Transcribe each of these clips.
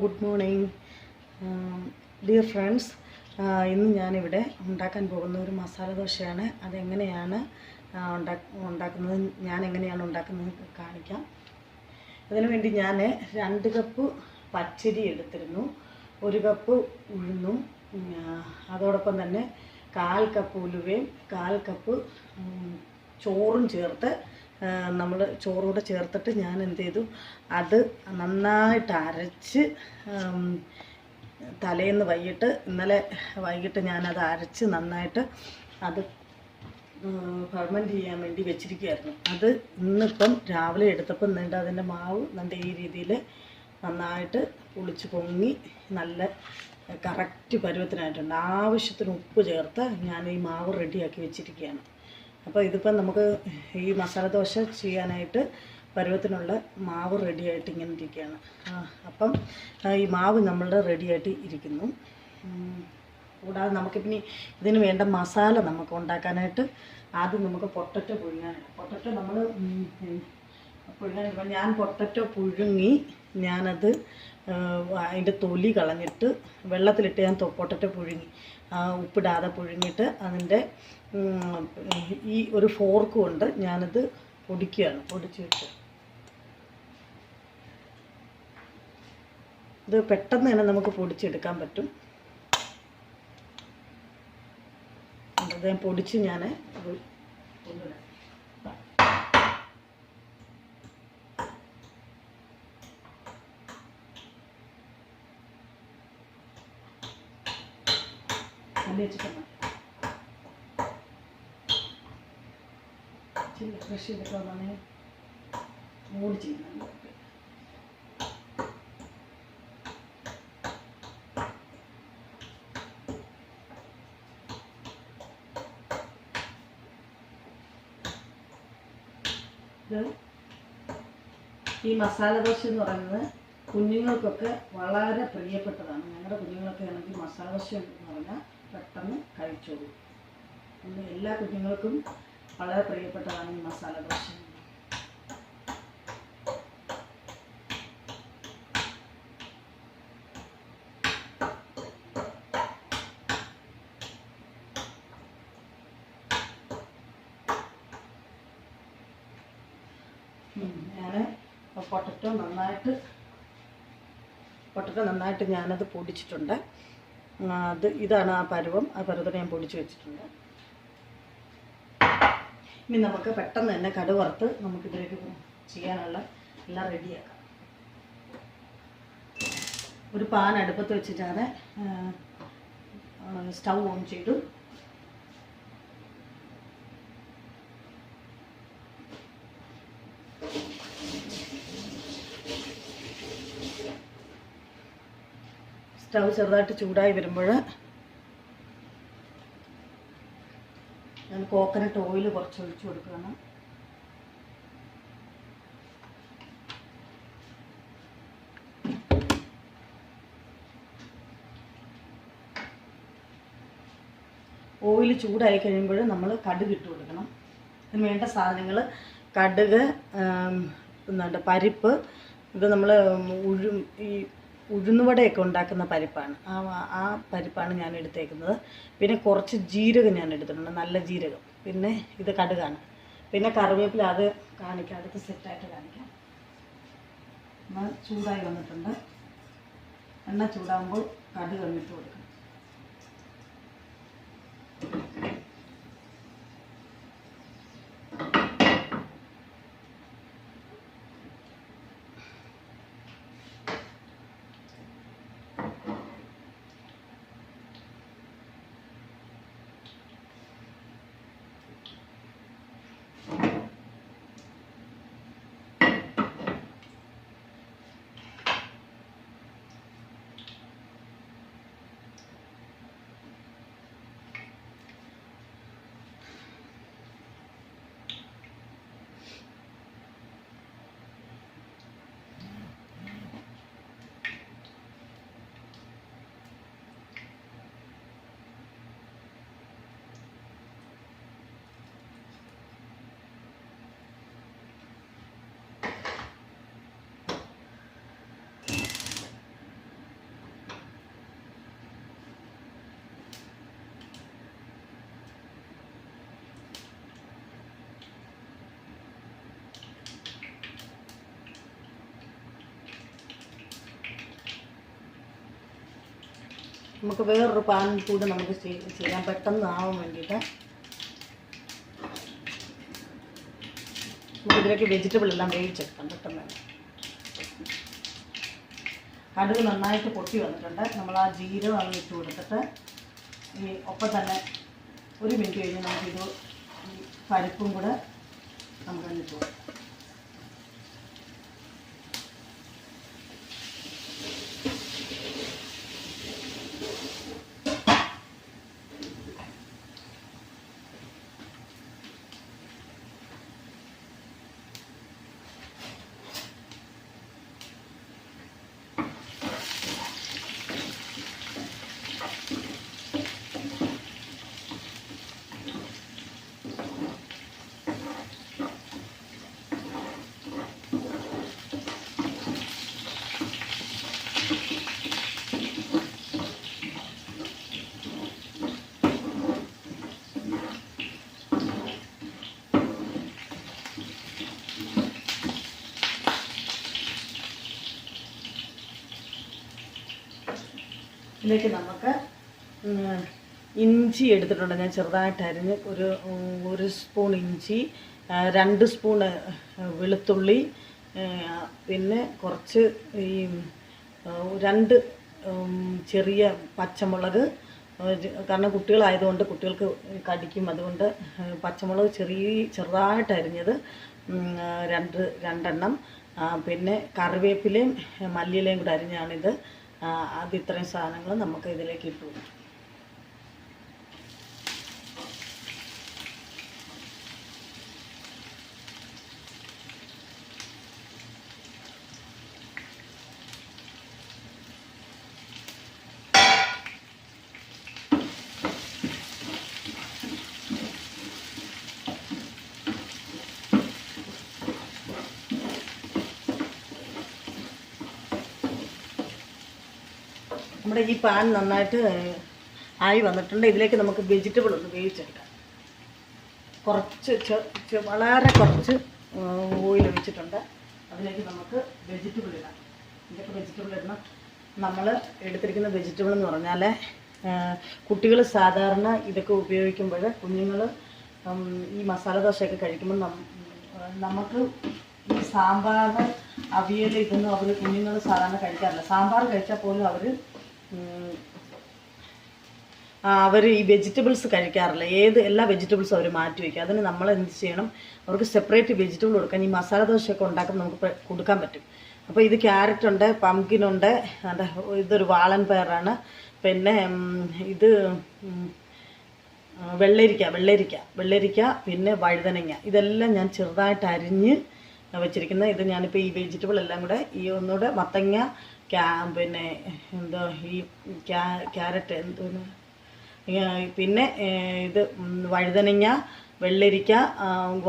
Good morning dear friends. ഇന്ന് ഞാനിവിടെ ഉണ്ടാക്കാൻ പോകുന്ന ഒരു മസാല ദോശയാണ്. അതെങ്ങനെയാണ് ഉണ്ടാക്കുന്നത്, ഞാൻ എങ്ങനെയാണ് ഉണ്ടാക്കുന്നത് കാണിക്കാം. അതിനു വേണ്ടി ഞാൻ 2 കപ്പ് പച്ചരി എടുത്തിരുന്നു, 1 കപ്പ് ഉഴുന്നും, അതോടൊപ്പം തന്നെ 1/4 കപ്പ് ഉലുവയും 1/4 കപ്പ് ചോറും ചേർത്ത് നമ്മൾ ചോറൂടെ ചേർത്തിട്ട് ഞാൻ എന്ത് ചെയ്തു, അത് നന്നായിട്ട് അരച്ച് തലേന്ന് ഇന്നലെ വൈകിട്ട് ഞാനത് അരച്ച് നന്നായിട്ട് അത് ഫെർമെൻറ്റ് ചെയ്യാൻ വേണ്ടി വെച്ചിരിക്കുകയായിരുന്നു. അത് ഇന്നിപ്പം രാവിലെ എടുത്തപ്പം നീണ്ട അതിൻ്റെ മാവ് നല്ല ഈ രീതിയിൽ നന്നായിട്ട് പുളിച്ച് പൊങ്ങി നല്ല കറക്റ്റ് പരുവത്തിനായിട്ടുണ്ട്. ആവശ്യത്തിന് ഉപ്പ് ചേർത്ത് ഞാൻ ഈ മാവ് റെഡിയാക്കി വെച്ചിരിക്കുകയാണ്. അപ്പോൾ ഇതിപ്പം നമുക്ക് ഈ മസാല ദോശ ചെയ്യാനായിട്ട് പരുവത്തിനുള്ള മാവ് റെഡിയായിട്ട് ഇങ്ങനെ ഇരിക്കുകയാണ്. അപ്പം ഈ മാവ് നമ്മളുടെ റെഡിയായിട്ട് ഇരിക്കുന്നു. കൂടാതെ നമുക്കിനി ഇതിന് വേണ്ട മസാല നമുക്ക് ഉണ്ടാക്കാനായിട്ട് ആദ്യം നമുക്ക് പൊട്ടറ്റോ പുഴുങ്ങാനായിട്ട്, പൊട്ടറ്റോ നമ്മൾ പുഴുങ്ങാൻ ഞാൻ പൊട്ടറ്റോ പുഴുങ്ങി ഞാനത് അതിൻ്റെ തൊലി കളഞ്ഞിട്ട് വെള്ളത്തിലിട്ട് ഞാൻ പൊട്ടറ്റോ പുഴുങ്ങി ഉപ്പിടാതെ പുഴുങ്ങിയിട്ട് അതിൻ്റെ ഈ ഒരു ഫോർക്ക് കൊണ്ട് ഞാനത് പൊടിക്കുകയാണ്. പൊടിച്ചിട്ട് ഇത് പെട്ടെന്ന് തന്നെ നമുക്ക് പൊടിച്ചെടുക്കാൻ പറ്റും. അത് പൊടിച്ച് ഞാൻ കൊണ്ടുവരാം. ഫ്രഷ് ചെയ്തിട്ട് വന്നാണ് മൂടി ചെയ്യുന്നത്. ഈ മസാല ദോശ എന്ന് പറയുന്നത് കുഞ്ഞുങ്ങൾക്കൊക്കെ വളരെ പ്രിയപ്പെട്ടതാണ്. ഞങ്ങളുടെ കുഞ്ഞുങ്ങളൊക്കെ ആണെങ്കിൽ മസാല ദോശ എന്ന് പറഞ്ഞാൽ പെട്ടെന്ന് കഴിച്ചോളൂ. എല്ലാ കുഞ്ഞുങ്ങൾക്കും വളരെ പ്രിയപ്പെട്ടതാണ് ഈ മസാല ദോശ. ഞാൻ പൊട്ടറ്റോ നന്നായിട്ട് ഞാനത് പൊടിച്ചിട്ടുണ്ട്. ഇതാണ് ആ പരുവം. ആ പരുവത്തിന് ഞാൻ പൊടിച്ച് വെച്ചിട്ടുണ്ട്. ഇനി നമുക്ക് പെട്ടെന്ന് തന്നെ കടുക് വറുത്ത് നമുക്കിതിലേക്ക് ചെയ്യാനുള്ള എല്ലാം റെഡിയാക്കാം. ഒരു പാൻ അടുപ്പത്ത് വെച്ചിട്ടാണ് സ്റ്റൗ ഓൺ ചെയ്തു. സ്റ്റൗ ചെറുതായിട്ട് ചൂടായി വരുമ്പോൾ ഞാൻ കോക്കനട്ട് ഓയിൽ കുറച്ച് ഒഴിച്ചു കൊടുക്കുകയാണ്. ഓയിൽ ചൂടായി കഴിയുമ്പോൾ നമ്മൾ കടുക് ഇട്ട് കൊടുക്കണം. അതിന് വേണ്ട സാധനങ്ങൾ കടുക്, പരിപ്പ്, ഇത് നമ്മൾ ഈ ഉഴുന്നുവടയൊക്കെ ഉണ്ടാക്കുന്ന പരിപ്പാണ്. ആ പരിപ്പാണ് ഞാൻ എടുത്തേക്കുന്നത്. പിന്നെ കുറച്ച് ജീരകം ഞാൻ എടുത്തിട്ടുണ്ട്, നല്ല ജീരകം. പിന്നെ ഇത് കടുകാണ്. പിന്നെ കറിവേപ്പില, അത് കാണിക്കാം, അടുത്ത് സെറ്റായിട്ട് കാണിക്കാം. ചൂടായി വന്നിട്ടുണ്ട്. എണ്ണ ചൂടാകുമ്പോൾ കടുക് ഇട്ട് കൊടുക്കണം. നമുക്ക് വേറൊരു പാൻ കൂടെ നമുക്ക് ചെയ്യാൻ പെട്ടെന്ന് ആവാൻ വേണ്ടിയിട്ട് നമുക്ക് ഇതിലേക്ക് വെജിറ്റബിൾ എല്ലാം വേവിച്ചെടുക്കാം പെട്ടെന്ന്. കടുക് നന്നായിട്ട് പൊട്ടി വന്നിട്ടുണ്ട്. നമ്മൾ ആ ജീരകം അങ്ങ് ഇട്ട് കൊടുത്തിട്ട് ഈ ഒപ്പം തന്നെ 1 മിനിറ്റ് കഴിഞ്ഞ് നമുക്കിത് പരിപ്പും കൂടെ നമുക്ക് ഇട്ട് കൊടുക്കാം. ഇതിലേക്ക് നമുക്ക് ഇഞ്ചി എടുത്തിട്ടുണ്ട്. ഞാൻ ചെറുതായിട്ട് അരിഞ്ഞ് ഒരു സ്പൂൺ ഇഞ്ചി, 2 സ്പൂൺ വെളുത്തുള്ളി, പിന്നെ കുറച്ച് ഈ 2 ചെറിയ പച്ചമുളക്. കാരണം കുട്ടികളായതുകൊണ്ട് കുട്ടികൾക്ക് കടിക്കും, അതുകൊണ്ട് പച്ചമുളക് ചെറുതായിട്ട് അരിഞ്ഞത് 2 പിന്നെ കറിവേപ്പിലയും മല്ലിയിലയും കൂടെ അരിഞ്ഞാണിത്. അത് ഇത്രയും സാധനങ്ങൾ നമുക്ക് ഇതിലേക്ക് ഇട്ടു. നമ്മുടെ ഈ പാൻ നന്നായിട്ട് ആയി വന്നിട്ടുണ്ട്. ഇതിലേക്ക് നമുക്ക് വെജിറ്റബിൾ ഒന്ന് വേവിച്ചെടുക്കാം. വളരെ കുറച്ച് ഓയിൽ ഒഴിച്ചിട്ടുണ്ട്. അതിലേക്ക് നമുക്ക് വെജിറ്റബിൾ ഇടാം. ഇതൊക്കെ വെജിറ്റബിൾ ഇടണം. നമ്മൾ എടുത്തിരിക്കുന്ന വെജിറ്റബിൾ എന്ന് പറഞ്ഞാൽ കുട്ടികൾ സാധാരണ ഇതൊക്കെ ഉപയോഗിക്കുമ്പോൾ കുഞ്ഞുങ്ങൾ ഈ മസാല ദോശയൊക്കെ കഴിക്കുമ്പോൾ നമുക്ക് ഈ സാമ്പാർ, അവിയൽ ഇതൊന്നും അവർ കുഞ്ഞുങ്ങൾ സാധാരണ കഴിക്കാറില്ല. സാമ്പാർ കഴിച്ചാൽ പോലും അവർ ഈ വെജിറ്റബിൾസ് കഴിക്കാറില്ല. എല്ലാ വെജിറ്റബിൾസും അവർ മാറ്റി വയ്ക്കും. അതിന് നമ്മൾ എന്ത് ചെയ്യണം, അവർക്ക് സെപ്പറേറ്റ് വെജിറ്റബിൾ കൊടുക്കാൻ ഈ മസാല ദോശയൊക്കെ ഉണ്ടാക്കുമ്പോൾ നമുക്ക് കൊടുക്കാൻ പറ്റും. അപ്പോൾ ഇത് ക്യാരറ്റ് ഉണ്ട്, പംകിനുണ്ട്, ഇതൊരു വാളൻ പയറാണ്, പിന്നെ ഇത് വെള്ളരിക്ക, പിന്നെ വഴുതനങ്ങ. ഇതെല്ലാം ഞാൻ ചെറുതായിട്ട് അരിഞ്ഞ് വെച്ചിരിക്കുന്നത്. ഇത് ഞാനിപ്പോൾ ഈ വെജിറ്റബിൾ എല്ലാം കൂടെ ഈ ഒന്നുകൂടെ മത്തങ്ങ, പിന്നെ ഈ ക്യാരറ്റ് പിന്നെ ഇത് വഴുതനങ്ങ, വെള്ളരിക്ക,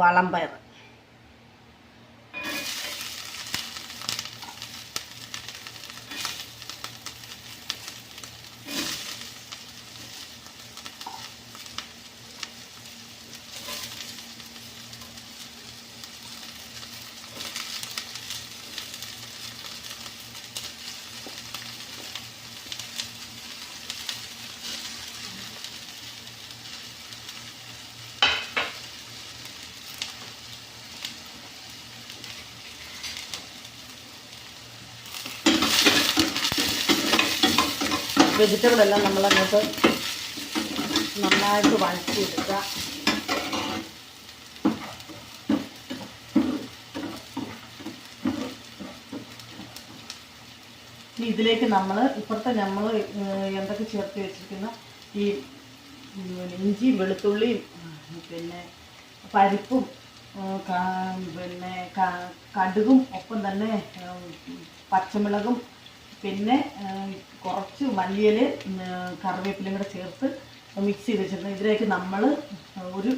വാളൻപയർ. വെജിറ്റബിൾ എല്ലാം നമ്മളങ്ങോട്ട് നന്നായിട്ട് വഴറ്റിയെടുക്കുക. ഇതിലേക്ക് നമ്മൾ എന്തൊക്കെ ചേർത്ത് വെച്ചിരിക്കുന്ന ഈ ഇഞ്ചി, വെളുത്തുള്ളിയും, പിന്നെ പരിപ്പും, പിന്നെ കടുകും, ഒപ്പം തന്നെ പച്ചമുളകും, പിന്നെ കുറച്ച് മല്ലിയില, കറിവേപ്പിലയും കൂടെ ചേർത്ത് മിക്സ് ചെയ്ത് വെച്ചിരുന്നു. ഇതിലേക്ക് നമ്മൾ ഒരു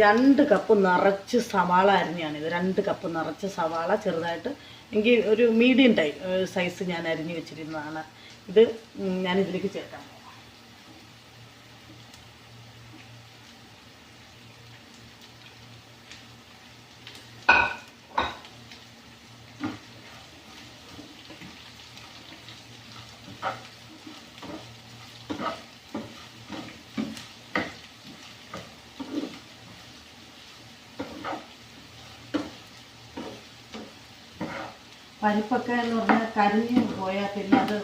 2 കപ്പ് നിറച്ച് സവാള അരിഞ്ഞാണിത്. 2 കപ്പ് നിറച്ച് സവാള ചെറുതായിട്ട് എനിക്ക് ഒരു മീഡിയം സൈസ് ഞാൻ അരിഞ്ഞ് വെച്ചിരുന്നതാണ്. ഇത് ഞാനിതിലേക്ക് ചേർക്കാം. പരിപ്പൊക്കെ എന്ന് പറഞ്ഞാൽ കരിഞ്ഞ് പോയാൽ പിന്നെ അത്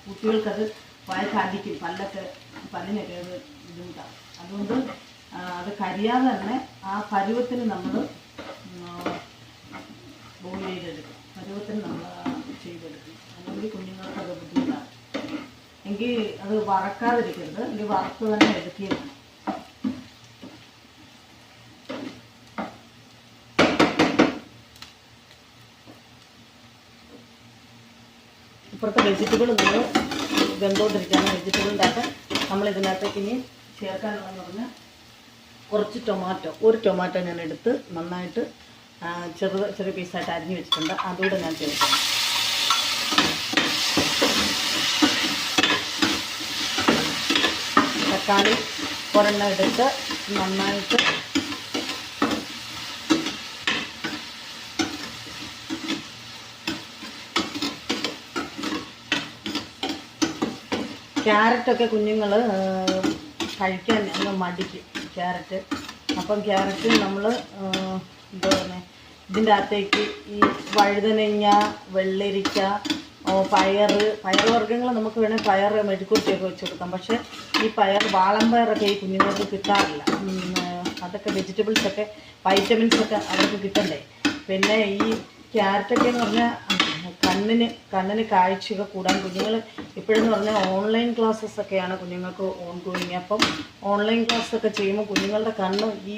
കുട്ടികൾക്കത് വായിച്ച് അടിക്കും, പല്ലിനൊക്കെ അത് ബുദ്ധിമുട്ടാണ്. അതുകൊണ്ട് അത് കരിയാതെ തന്നെ ആ പരുവത്തിന് നമ്മൾ ബോയിൽ ചെയ്തെടുക്കും, പരുവത്തിന് നമ്മൾ ചെയ്തെടുക്കും. അല്ലെങ്കിൽ കുഞ്ഞുങ്ങൾക്ക് അത് ബുദ്ധിമുട്ടാണ്. എങ്കിൽ അത് വറക്കാതിരിക്കരുത്, എങ്കിൽ വറുത്ത് തന്നെ എടുക്കുകയും വേണം. ഇപ്പുറത്തെ വെജിറ്റബിൾ നമ്മൾ വെന്തോണ്ടിരിക്കുകയാണ്. വെജിറ്റബിളിൻ്റെ അകത്ത് നമ്മൾ ഇതിനകത്തേക്ക് ഇനി ചേർക്കാനുള്ളതെന്ന് പറഞ്ഞാൽ കുറച്ച് ടൊമാറ്റോ, ഒരു ടൊമാറ്റോ ഞാൻ എടുത്ത് നന്നായിട്ട് ചെറിയ പീസായിട്ട് അരിഞ്ഞ് വെച്ചിട്ടുണ്ട്, അതുകൂടെ ഞാൻ ചേർക്കാം. തക്കാളി ഒരെണ്ണം എടുത്ത് നന്നായിട്ട് ക്യാരറ്റൊക്കെ കുഞ്ഞുങ്ങൾ കഴിക്കാൻ മടിക്കും ക്യാരറ്റ്. അപ്പം ക്യാരറ്റ് നമ്മൾ എന്താ പറയുക, ഇതിൻ്റെ അകത്തേക്ക് ഈ വഴുതനങ്ങ, വെള്ളരിക്ക, പയറുവർഗ്ഗങ്ങൾ നമുക്ക് വേണമെങ്കിൽ പയർ മെഴുക്കുവരട്ടിയൊക്കെ വെച്ച് കൊടുക്കാം. പക്ഷേ ഈ വാളമ്പയറൊക്കെ ഈ കുഞ്ഞുങ്ങൾക്ക് കിട്ടാറില്ല. അതൊക്കെ വെജിറ്റബിൾസൊക്കെ വൈറ്റമിൻസൊക്കെ അവർക്ക് കിട്ടണ്ടേ. പിന്നെ ഈ ക്യാരറ്റൊക്കെ എന്ന് പറഞ്ഞാൽ കണ്ണിന് കാഴ്ചയൊക്കെ കൂടാൻ കുഞ്ഞുങ്ങൾ ഇപ്പോഴെന്ന് പറഞ്ഞാൽ ഓൺലൈൻ ക്ലാസ്സസ് ഒക്കെയാണ് കുഞ്ഞുങ്ങൾക്ക് ഓൺഗോയിങ്. അപ്പം ഓൺലൈൻ ക്ലാസ്സൊക്കെ ചെയ്യുമ്പോൾ കുഞ്ഞുങ്ങളുടെ കണ്ണ് ഈ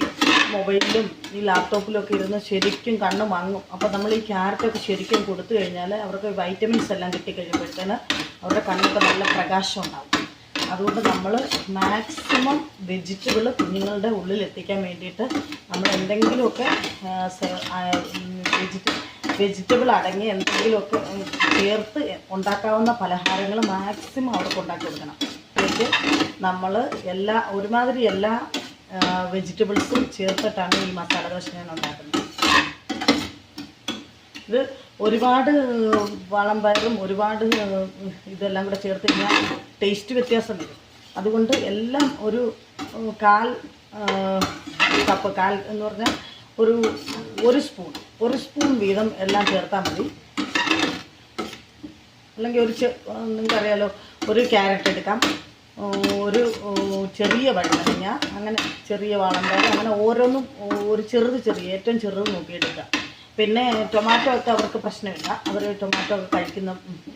മൊബൈലിലും ഈ ലാപ്ടോപ്പിലും ഒക്കെ ഇരുന്ന് ശരിക്കും കണ്ണ് മങ്ങും. അപ്പോൾ നമ്മൾ ഈ ക്യാരറ്റൊക്കെ ശരിക്കും കൊടുത്തു കഴിഞ്ഞാൽ അവർക്ക് വൈറ്റമിൻസ് എല്ലാം കിട്ടിക്കഴിയുമ്പോഴത്തേന് അവരുടെ കണ്ണൊക്കെ നല്ല പ്രകാശം ഉണ്ടാകും. അതുകൊണ്ട് നമ്മൾ മാക്സിമം വെജിറ്റബിൾ കുഞ്ഞുങ്ങളുടെ ഉള്ളിൽ എത്തിക്കാൻ വേണ്ടിയിട്ട് നമ്മൾ എന്തെങ്കിലുമൊക്കെ വെജിറ്റബിൾ അടങ്ങിയ എന്തെങ്കിലുമൊക്കെ ചേർത്ത് ഉണ്ടാക്കാവുന്ന പലഹാരങ്ങൾ മാക്സിമം അവർക്ക് ഉണ്ടാക്കി കൊടുക്കണം. അതിലേക്ക് നമ്മൾ ഒരുമാതിരി എല്ലാ വെജിറ്റബിൾസും ചേർത്തിട്ടാണ് ഈ മസാല ദോശ ഞാൻ ഉണ്ടാക്കുന്നത്. ഇത് ഒരുപാട് വളംപയറും ഒരുപാട് ഇതെല്ലാം കൂടെ ചേർത്ത് കഴിഞ്ഞാൽ ടേസ്റ്റ് വ്യത്യാസം വരും. അതുകൊണ്ട് എല്ലാം ഒരു കാൽ എന്ന് പറഞ്ഞാൽ ഒരു സ്പൂൺ വീതം എല്ലാം ചേർത്താൽ മതി. അല്ലെങ്കിൽ നിങ്ങൾക്കറിയാലോ, ഒരു ക്യാരറ്റ് എടുക്കാം, ഒരു ചെറിയ വഴുതനങ്ങ, അങ്ങനെ ചെറിയ വളംപയർ, അങ്ങനെ ഓരോന്നും ഏറ്റവും ചെറുത് നോക്കിയെടുക്കാം. പിന്നെ ടൊമാറ്റോ ഒക്കെ അവർക്ക് പ്രശ്നമില്ല, അവർ ടൊമാറ്റോ ഒക്കെ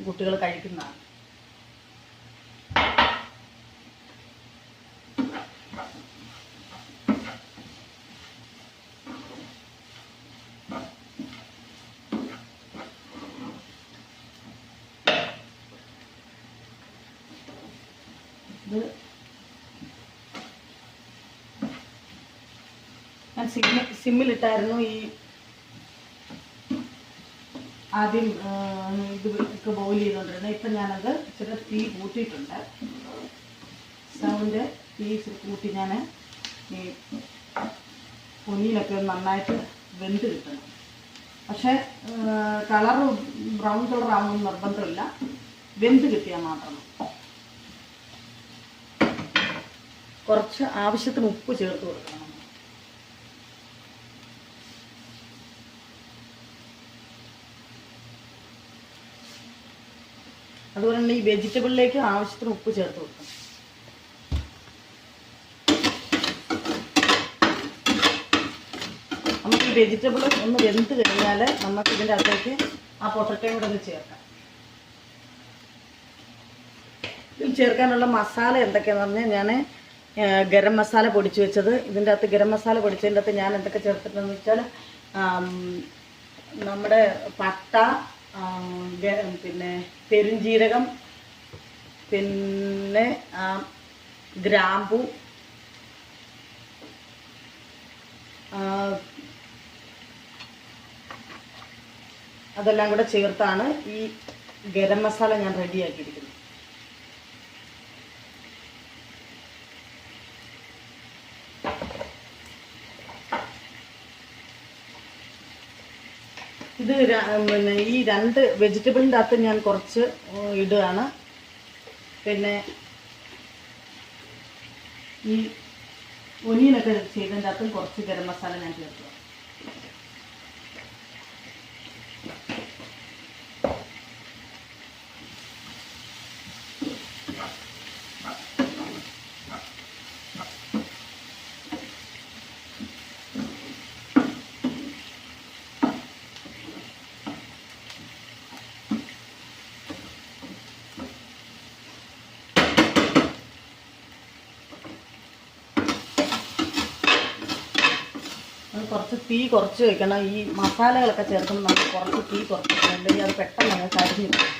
കുട്ടികൾ കഴിക്കുന്നതാണ്. ഞാൻ സിമ്മിലിട്ടായിരുന്നു ഈ ആദ്യം ഇതൊക്കെ ബോയിൽ ചെയ്തുകൊണ്ടിരുന്നത്. ഇപ്പം ഞാനത് ഇച്ചിരി തീ കൂട്ടിയിട്ടുണ്ട്. സ്റ്റൗവിൻ്റെ തീ കൂട്ടി ഞാൻ ഈ പൊന്നിയിലൊക്കെ നന്നായിട്ട് വെന്ത് കിട്ടണം. പക്ഷേ ബ്രൗൺ കളർ ആവുമെന്ന് നിർബന്ധമില്ല, വെന്ത് കിട്ടിയാൽ മാത്രം. കുറച്ച് ആവശ്യത്തിന് ഉപ്പ് ചേർത്ത് കൊടുക്കണം. അതുപോലെ തന്നെ ഈ വെജിറ്റബിളിലേക്ക് ആവശ്യത്തിന് ഉപ്പ് ചേർത്ത് കൊടുക്കണം. നമുക്ക് ഈ വെജിറ്റബിൾ ഒന്ന് വെന്ത് കഴിഞ്ഞാൽ നമുക്ക് ഇതിൻ്റെ അകത്തേക്ക് ആ പൊട്ടറ്റോയും കൂടെ ഒന്ന് ചേർക്കാം. ഇതിൽ ചേർക്കാനുള്ള മസാല എന്തൊക്കെയാണെന്ന് പറഞ്ഞാൽ ഞാൻ ഗരം മസാല പൊടിച്ച് വെച്ചത്, ഇതിൻ്റെ അകത്ത് ഗരം മസാല പൊടിച്ചതിൻ്റെ അകത്ത് ഞാൻ എന്തൊക്കെ ചേർത്തിട്ടുണ്ടെന്ന് വെച്ചാൽ നമ്മുടെ പട്ട, പിന്നെ പെരുംജീരകം, പിന്നെ ഗ്രാമ്പു, അതെല്ലാം കൂടെ ചേർത്താണ് ഈ ഗരം മസാല ഞാൻ റെഡിയാക്കിയിരിക്കുന്നത്. ഇത് പിന്നെ ഈ 2 വെജിറ്റബിളിൻ്റെ അകത്ത് ഞാൻ കുറച്ച് ഇടുകയാണ്. പിന്നെ ഈ ഒനിയനൊക്കെ ചെയ്തതിൻ്റെ അകത്തും കുറച്ച് ഗരം മസാല ഞാൻ ചേർക്കുക. കുറച്ച് തീ കുറച്ച് വയ്ക്കണം. ഈ മസാലകളൊക്കെ ചേർക്കുമ്പോൾ നമുക്ക് കുറച്ച് തീ കുറച്ച് വയ്ക്കണം, അല്ലെങ്കിൽ അത് പെട്ടെന്ന് അങ്ങ് കരിഞ്ഞു പോകും.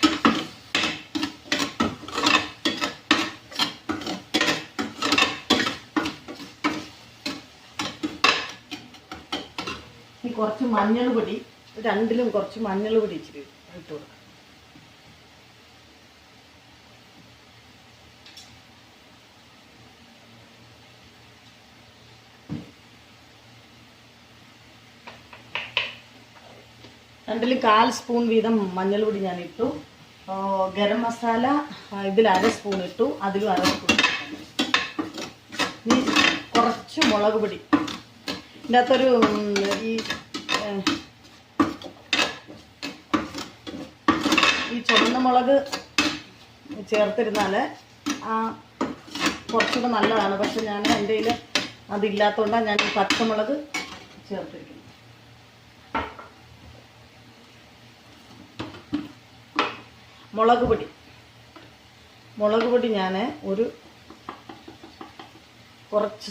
ഇനി കുറച്ച് മഞ്ഞൾ പൊടി, രണ്ടിലും കുറച്ച് മഞ്ഞൾ പൊടി ഇച്ചിരി ഇട്ട് കൊടുക്കാം. രണ്ടിലും 1/4 സ്പൂൺ വീതം മഞ്ഞൾപ്പൊടി ഞാൻ ഇട്ടു. ഗരം മസാല ഇതിൽ 1/2 സ്പൂൺ ഇട്ടു, അതിലും 1/2 സ്പൂൺ. ഇനി കുറച്ച് മുളക് പൊടി. ഇതിൻ്റെ അകത്തൊരു ഈ ചുവന്ന മുളക് ചേർത്തിരുന്നാൽ കുറച്ചുകൂടെ നല്ലതാണ്. പക്ഷെ ഞാൻ എൻ്റെ കയ്യിൽ അതില്ലാത്തതുകൊണ്ടാണ് ഞാൻ ഈ പച്ചമുളക് ചേർത്തിരിക്കുന്നത്. മുളക് പൊടി ഞാൻ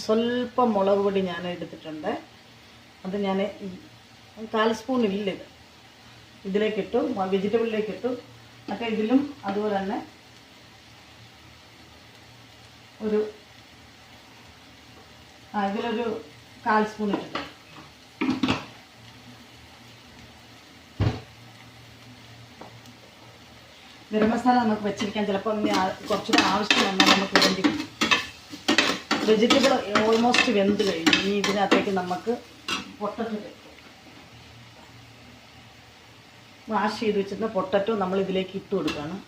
സ്വല്പം മുളക് പൊടി ഞാൻ എടുത്തിട്ടുണ്ട്. അത് ഞാൻ 1/4 സ്പൂൺ ഇല്ല, ഇതിലേക്കിട്ടു, വെജിറ്റബിളിലേക്കിട്ടു. മറ്റേ ഇതിലും അതുപോലെ തന്നെ ഇതിലൊരു 1/4 സ്പൂൺ ഇട്ടിട്ട്. ഗരം മസാല നമുക്ക് വെച്ചിരിക്കാൻ ചിലപ്പോൾ കുറച്ചുകൂടെ ആവശ്യം വന്നാൽ നമുക്ക് വേണ്ടി. വെജിറ്റബിൾ ഓൾമോസ്റ്റ് വെന്ത് കഴിഞ്ഞു. ഇനി ഇതിനകത്തേക്ക് നമുക്ക് പൊട്ടറ്റോ വാഷ് ചെയ്ത് വെച്ചിരുന്ന പൊട്ടറ്റോ നമ്മൾ ഇതിലേക്ക് ഇട്ട് കൊടുക്കുകയാണ്.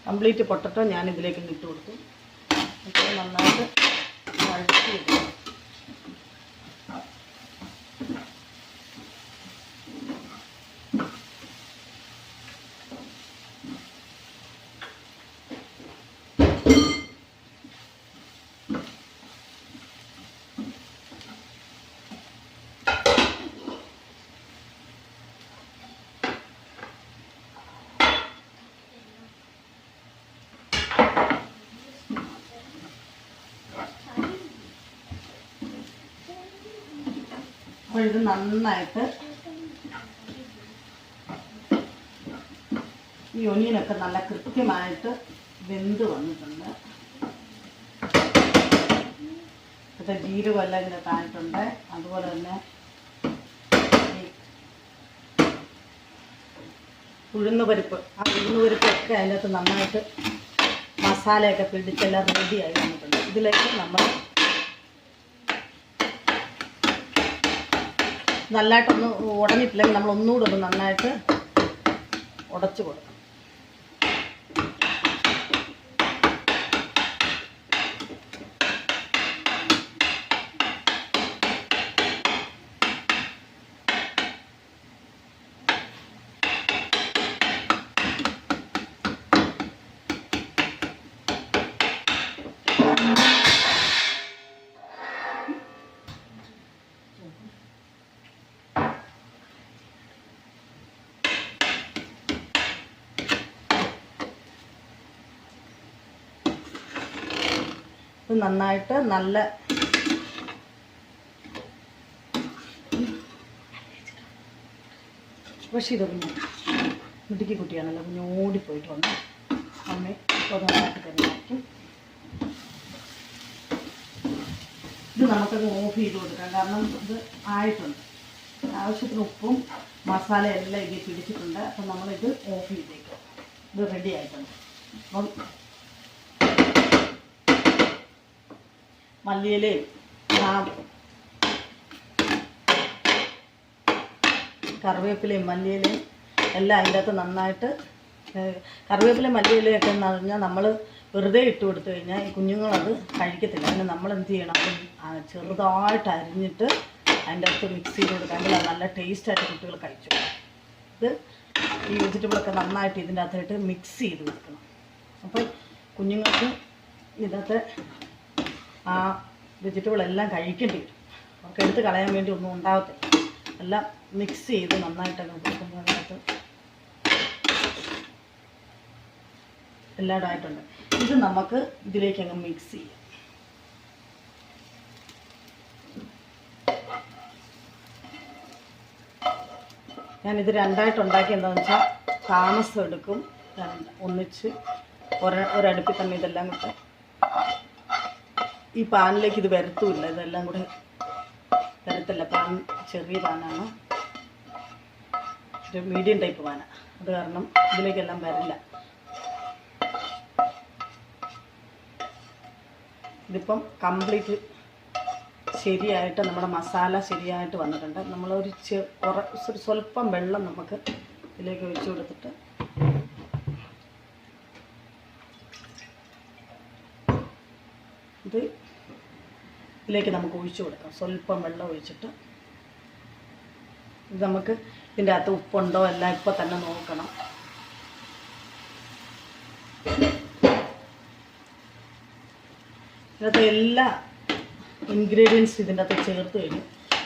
കംപ്ലീറ്റ് പൊട്ടറ്റോ ഞാൻ ഇതിലേക്ക് ഇട്ട് കൊടുത്തു. അപ്പോൾ നന്നായിട്ട് വഴറ്റി വെക്കും. അപ്പോൾ ഇത് നന്നായിട്ട് ഈ ഒനിയനൊക്കെ നല്ല കൃത്യമായിട്ട് വെന്ത് വന്നിട്ടുണ്ട്. ഇപ്പോഴത്തെ ജീരകമെല്ലാം ഇതിൻ്റെ താഴ്ത്തുണ്ട്. അതുപോലെ തന്നെ ഉഴുന്നുപരിപ്പ്, ഉഴുന്നുപരിപ്പൊക്കെ അതിനകത്ത് നന്നായിട്ട് മസാലയൊക്കെ പിടിച്ചെല്ലാം റെഡിയായി വന്നിട്ടുണ്ട്. ഇതിലേക്ക് നമ്മൾ നല്ലതായിട്ടൊന്ന് ഉടഞ്ഞിട്ടില്ലെങ്കിൽ നമ്മൾ ഒന്നുകൂടെ ഒന്ന് നന്നായിട്ട് ഉടച്ചു കൊടുക്കണം. ഇത് നന്നായിട്ട് നല്ല പക്ഷേ ഇത് കുഞ്ഞ് മുടിക്ക് കുട്ടിയാണല്ലോ, കുഞ്ഞ് ഓടിപ്പോയിട്ട് വന്നു. അമ്മ ഇപ്പോൾ നന്നായിട്ട് കറിയാക്കും. ഇത് നമുക്കത് ഓഫ് ചെയ്ത് കൊടുക്കാം, കാരണം ഇത് ആയിട്ടുണ്ട്. ആവശ്യത്തിന് ഉപ്പും മസാല എല്ലാം ഇതിൽ പിടിച്ചിട്ടുണ്ട്. അപ്പം നമ്മളിത് ഓഫ് ചെയ്തേക്കാം. ഇത് റെഡി ആയിട്ടുണ്ട്. അപ്പം മല്ലിയിലയും കറിവേപ്പിലയും മല്ലിയിലയും എല്ലാം അതിൻ്റെ അകത്ത് നന്നായിട്ട്, കറിവേപ്പില മല്ലിയിലയൊക്കെ എന്ന് പറഞ്ഞാൽ നമ്മൾ വെറുതെ ഇട്ട് കൊടുത്തു കഴിഞ്ഞാൽ ഈ കുഞ്ഞുങ്ങളത് കഴിക്കത്തില്ല. അതിന് നമ്മൾ എന്ത് ചെയ്യണം, ചെറുതായിട്ട് അരിഞ്ഞിട്ട് അതിൻ്റെ അകത്ത് മിക്സ് ചെയ്ത് കൊടുക്കാമെങ്കിൽ അത് നല്ല ടേസ്റ്റായിട്ട് കുട്ടികൾ കഴിച്ചു. ഇത് ഈ വെജിറ്റബിളൊക്കെ നന്നായിട്ട് ഇതിൻ്റെ അകത്തായിട്ട് മിക്സ് ചെയ്ത് കൊടുക്കണം. അപ്പോൾ കുഞ്ഞുങ്ങൾക്ക് ഇതിനകത്ത് ആ വെജിറ്റബിൾ എല്ലാം കഴിക്കേണ്ടി വരും. അവർക്ക് എടുത്ത് കളയാൻ വേണ്ടി ഒന്നും ഉണ്ടാകത്തില്ല. എല്ലാം മിക്സ് ചെയ്ത് നന്നായിട്ടൊക്കെ കൊടുക്കുമ്പോൾ അതിനകത്ത് എല്ലായിടും ആയിട്ടുണ്ട്. ഇത് നമുക്ക് ഇതിലേക്ക് അങ്ങ് മിക്സ് ചെയ്യാം. ഞാനിത് രണ്ടായിട്ട് ഉണ്ടാക്കി എന്താണെന്ന് വെച്ചാൽ താമസം എടുക്കും. ഒന്നിച്ച് ഒരടുപ്പിൽ തന്നെ ഇതെല്ലാം കൂടെ ഈ പാനിലേക്ക് ഇത് വരത്തുമില്ല. ഇതെല്ലാം കൂടെ വരത്തില്ല. പാൻ ചെറിയ പാനാണ്, ഒരു മീഡിയം ടൈപ്പ് പാനാണ്. അത് കാരണം ഇതിലേക്കെല്ലാം വരില്ല. ഇതിപ്പം കംപ്ലീറ്റ് ശരിയായിട്ട് നമ്മുടെ മസാല ശരിയായിട്ട് വന്നിട്ടുണ്ട്. നമ്മളൊരു സ്വല്പം വെള്ളം നമുക്ക് ഇതിലേക്ക് ഒഴിച്ചു കൊടുത്തിട്ട് ഇത് ഇതിലേക്ക് നമുക്ക് ഒഴിച്ചു കൊടുക്കാം. സ്വല്പം വെള്ളം ഒഴിച്ചിട്ട് ഇത് നമുക്ക് ഇതിൻ്റെ അകത്ത് ഉപ്പുണ്ടോ എല്ലാം ഇപ്പോൾ തന്നെ നോക്കണം. ഇതിനകത്ത് എല്ലാ ഇൻഗ്രീഡിയൻസ് ഇതിൻ്റെ അകത്ത് ചേർത്ത് കഴിഞ്ഞു.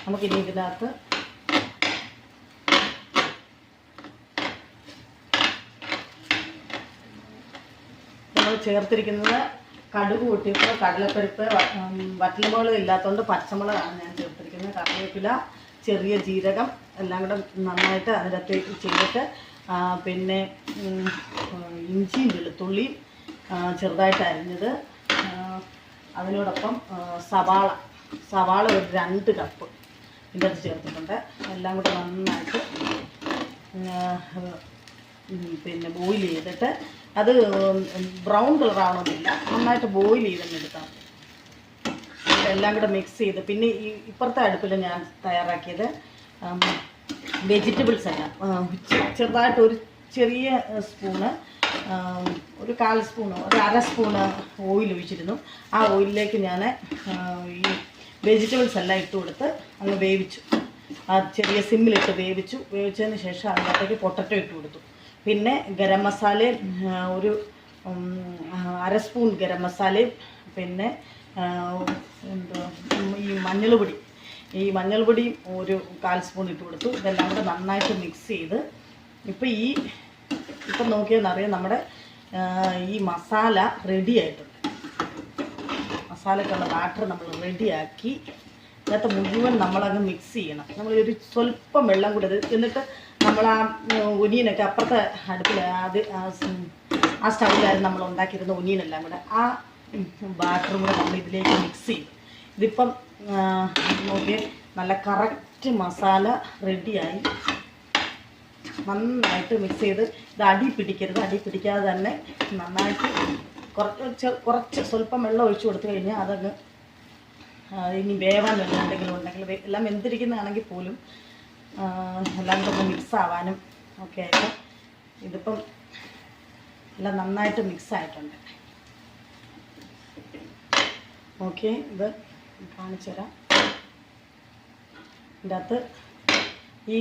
നമുക്കിനി ഇതിനകത്ത് നമ്മൾ ചേർത്തിരിക്കുന്നത് കടുക് പൊട്ടിയപ്പോൾ കടലപ്പരിപ്പ്, വറ്റൽമുളക് ഇല്ലാത്തതുകൊണ്ട് പച്ചമുളകാണ് ഞാൻ ചേർത്തിരിക്കുന്നത്. കറിവേപ്പില, ചെറിയ ജീരകം എല്ലാം കൂടെ നന്നായിട്ട് അതിനകത്തേക്ക് ചെയ്തിട്ട് പിന്നെ ഇഞ്ചിയും വെളുത്തുള്ളിയും ചെറുതായിട്ട് അരിഞ്ഞത്, അതിനോടൊപ്പം സവാള ഒരു 2 കപ്പ് ഇതിൻ്റെ അകത്ത് ചേർത്തിട്ടുണ്ട്. എല്ലാം കൂടെ നന്നായിട്ട് പിന്നെ ബോയിൽ ചെയ്തിട്ട് അത് ബ്രൗൺ കളറാവണമെന്നില്ല, നന്നായിട്ട് ബോയിൽ ചെയ്ത് എടുത്താൽ എല്ലാം കൂടെ മിക്സ് ചെയ്ത്. പിന്നെ ഈ ഇപ്പുറത്തെ അടുപ്പിൽ ഞാൻ തയ്യാറാക്കിയത് വെജിറ്റബിൾസ് എല്ലാം ചെറുതായിട്ട് ഒരു ചെറിയ സ്പൂണ്, ഒരു 1/4 സ്പൂണ്, ഒരു 1/2 സ്പൂണ് ഓയിൽ ഒഴിച്ചിരുന്നു. ആ ഓയിലിലേക്ക് ഞാൻ ഈ വെജിറ്റബിൾസ് എല്ലാം ഇട്ട് കൊടുത്ത് അങ്ങ് വേവിച്ചു. ആ ചെറിയ സിമ്മിലിട്ട് വേവിച്ചതിന് ശേഷം അതിനകത്തേക്ക് പൊട്ടറ്റോ ഇട്ട് കൊടുത്തു. പിന്നെ ഗരം മസാലയും ഒരു 1/2 സ്പൂൺ ഗരം മസാലയും പിന്നെ ഈ മഞ്ഞൾപ്പൊടിയും ഒരു 1/4 സ്പൂൺ ഇട്ട് കൊടുത്തു. ഇതെല്ലാം കൂടെ നന്നായിട്ട് മിക്സ് ചെയ്ത് ഇപ്പം നോക്കിയെന്നറിയാം നമ്മുടെ ഈ മസാല റെഡി ആയിട്ടുണ്ട്. മസാലക്കുള്ള ബാറ്റർ നമ്മൾ റെഡിയാക്കി ഇതിനകത്ത് മുഴുവൻ നമ്മളങ്ങ് മിക്സ് ചെയ്യണം. നമ്മളൊരു സ്വല്പം വെള്ളം കൂടെ എന്നിട്ട് നമ്മൾ ആ ഒനിയനൊക്കെ അപ്പുറത്തെ അടുപ്പിൽ ആ സ്റ്റൗവിലായിരുന്നു നമ്മൾ ഉണ്ടാക്കിയിരുന്ന ഒനിയനെല്ലാം കൂടെ ആ ബാറ്ററും കൂടെ നമ്മൾ ഇതിലേക്ക് മിക്സ് ചെയ്യും. ഇതിപ്പം നോക്കി നല്ല കറക്റ്റ് മസാല റെഡിയായി. നന്നായിട്ട് മിക്സ് ചെയ്ത് ഇത് അടി പിടിക്കാതെ തന്നെ നന്നായിട്ട് കുറച്ച് സ്വല്പം വെള്ളം ഒഴിച്ചു കൊടുത്തു കഴിഞ്ഞാൽ അതങ്ങ് ഇനി വേവാൻ ഉണ്ടെങ്കിൽ എല്ലാം വെന്തിരിക്കുന്നതാണെങ്കിൽ പോലും എല്ലാം കൂടെ മിക്സ് ആവാനും ഒക്കെ ആയിട്ട് ഇതിപ്പം എല്ലാം നന്നായിട്ട് മിക്സ് ആയിട്ടുണ്ട്. ഓക്കെ, ഇത് കാണിച്ചു തരാം. ഇതിൻ്റെ അകത്ത് ഈ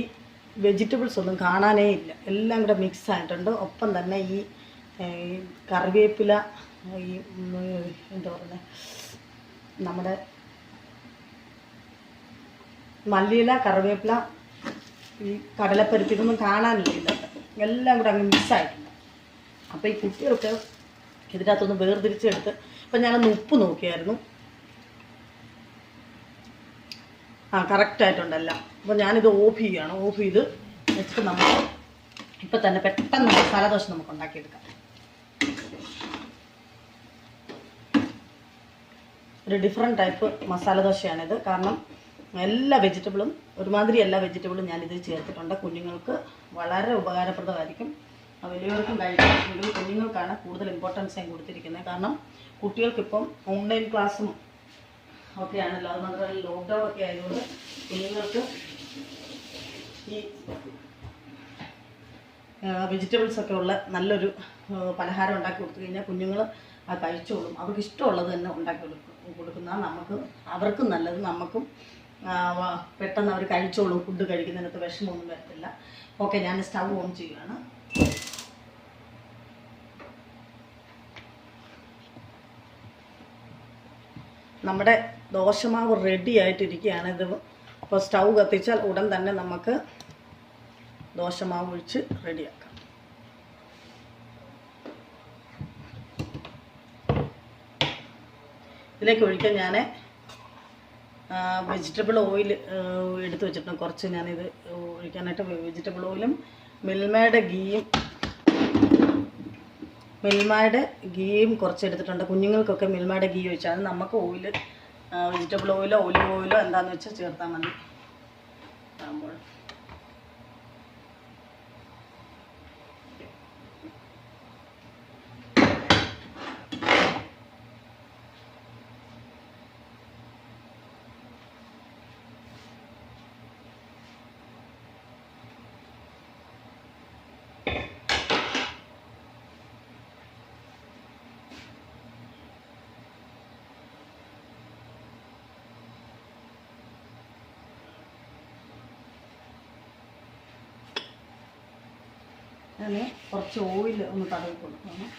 വെജിറ്റബിൾസ് ഒന്നും കാണാനേ ഇല്ല, എല്ലാം കൂടെ മിക്സ് ആയിട്ടുണ്ട്. ഒപ്പം തന്നെ ഈ കറിവേപ്പില, ഈ എന്താ പറയുന്നത്, നമ്മുടെ മല്ലിയില, കറിവേപ്പില, ഈ കടലപ്പരിപ്പ് ഇതൊന്നും കാണാനില്ല. ഇതൊക്കെ എല്ലാം കൂടെ അങ്ങ് മിക്സായിട്ടുണ്ട്. അപ്പോൾ ഈ കുട്ടികൾക്ക് ഇതിനകത്തൊന്ന് വേർതിരിച്ചെടുത്ത് ഇപ്പം ഞാനൊന്ന് ഉപ്പ് നോക്കിയായിരുന്നു, കറക്റ്റായിട്ടുണ്ടല്ല. അപ്പോൾ ഞാനിത് ഓഫ് ചെയ്യുകയാണ്. ഓഫ് ചെയ്ത് വെച്ചിട്ട് നമുക്ക് ഇപ്പം തന്നെ പെട്ടെന്ന് മസാല ദോശ നമുക്ക് ഉണ്ടാക്കിയെടുക്കാം. ഒരു ഡിഫറെൻറ്റ് ടൈപ്പ് മസാല ദോശയാണിത്. കാരണം എല്ലാ വെജിറ്റബിളും എല്ലാ വെജിറ്റബിളും ഞാനിത് ചേർത്തിട്ടുണ്ട്. കുഞ്ഞുങ്ങൾക്ക് വളരെ ഉപകാരപ്രദമായിരിക്കും. വലിയവർക്കും കഴിക്കും. കുഞ്ഞുങ്ങൾക്കാണ് കൂടുതൽ ഇമ്പോർട്ടൻസ് ഞാൻ കൊടുത്തിരിക്കുന്നത്. കാരണം കുട്ടികൾക്കിപ്പം ഓൺലൈൻ ക്ലാസ്സും ഒക്കെയാണല്ലോ. അത് മാത്രമല്ല ലോക്ക്ഡൗൺ ഒക്കെ ആയതുകൊണ്ട് കുഞ്ഞുങ്ങൾക്ക് ഈ വെജിറ്റബിൾസൊക്കെ ഉള്ള നല്ലൊരു പലഹാരം ഉണ്ടാക്കി കൊടുത്തു കഴിഞ്ഞാൽ കുഞ്ഞുങ്ങൾ അത് കഴിച്ചോളും. അവർക്ക് ഇഷ്ടമുള്ളത് തന്നെ ഉണ്ടാക്കി കൊടുക്കുന്നതാണ് അവർക്കും നല്ലത്, നമുക്കും പെട്ടെന്ന് അവർ കഴിച്ചോളും. ഫുഡ് കഴിക്കുന്നതിനകത്ത് വിഷമമൊന്നും വരത്തില്ല. ഓക്കെ, ഞാൻ സ്റ്റൗ ഓൺ ചെയ്യുകയാണ്. നമ്മുടെ ദോശമാവ് റെഡി ആയിട്ടിരിക്കുകയാണ്. ഇത് ഇപ്പോൾ സ്റ്റൗ കത്തിച്ചാൽ ഉടൻ തന്നെ നമുക്ക് ദോശമാവ് ഒഴിച്ച് റെഡിയാക്കാം. ഇതിലേക്ക് ഒഴിക്കാൻ ഞാൻ വെജിറ്റബിൾ ഓയിൽ എടുത്ത് വെച്ചിട്ടുണ്ട്. കുറച്ച് ഞാനിത് ഒഴിക്കാനായിട്ട് വെജിറ്റബിൾ ഓയിലും മിൽമയുടെ ഗീയും കുറച്ച് എടുത്തിട്ടുണ്ട്. കുഞ്ഞുങ്ങൾക്കൊക്കെ മിൽമയുടെ ഗീ ഒഴിച്ചാൽ നമുക്ക് ഓയിൽ, വെജിറ്റബിൾ ഓയിലോ ഒലിവ് ഓയിലോ എന്താണെന്ന് വെച്ചാൽ ചേർത്താൽ മതി. ആകുമ്പോൾ ഞാൻ കുറച്ച് ഓയിൽ ഒന്ന് തടവി കൊടുക്കണം.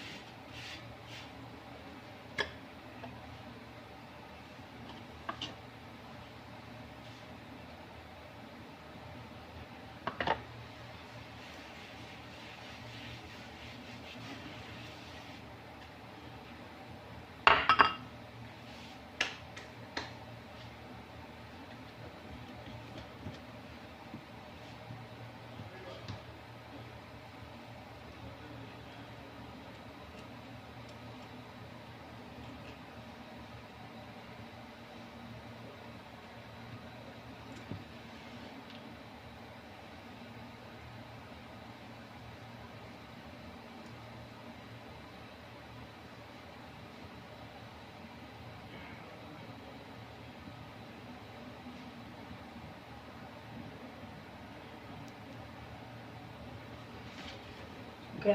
ഒക്കെ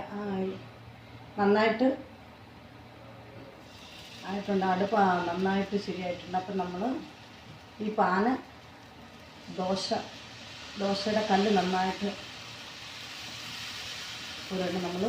നന്നായിട്ട് ആയിട്ടുണ്ട്. അടുപ്പ് നന്നായിട്ട് ശരിയായിട്ടുണ്ട്. അപ്പം നമ്മൾ ഈ പാന് ദോശയുടെ കല്ല് നന്നായിട്ട് ഒരെണ്ണം നമ്മൾ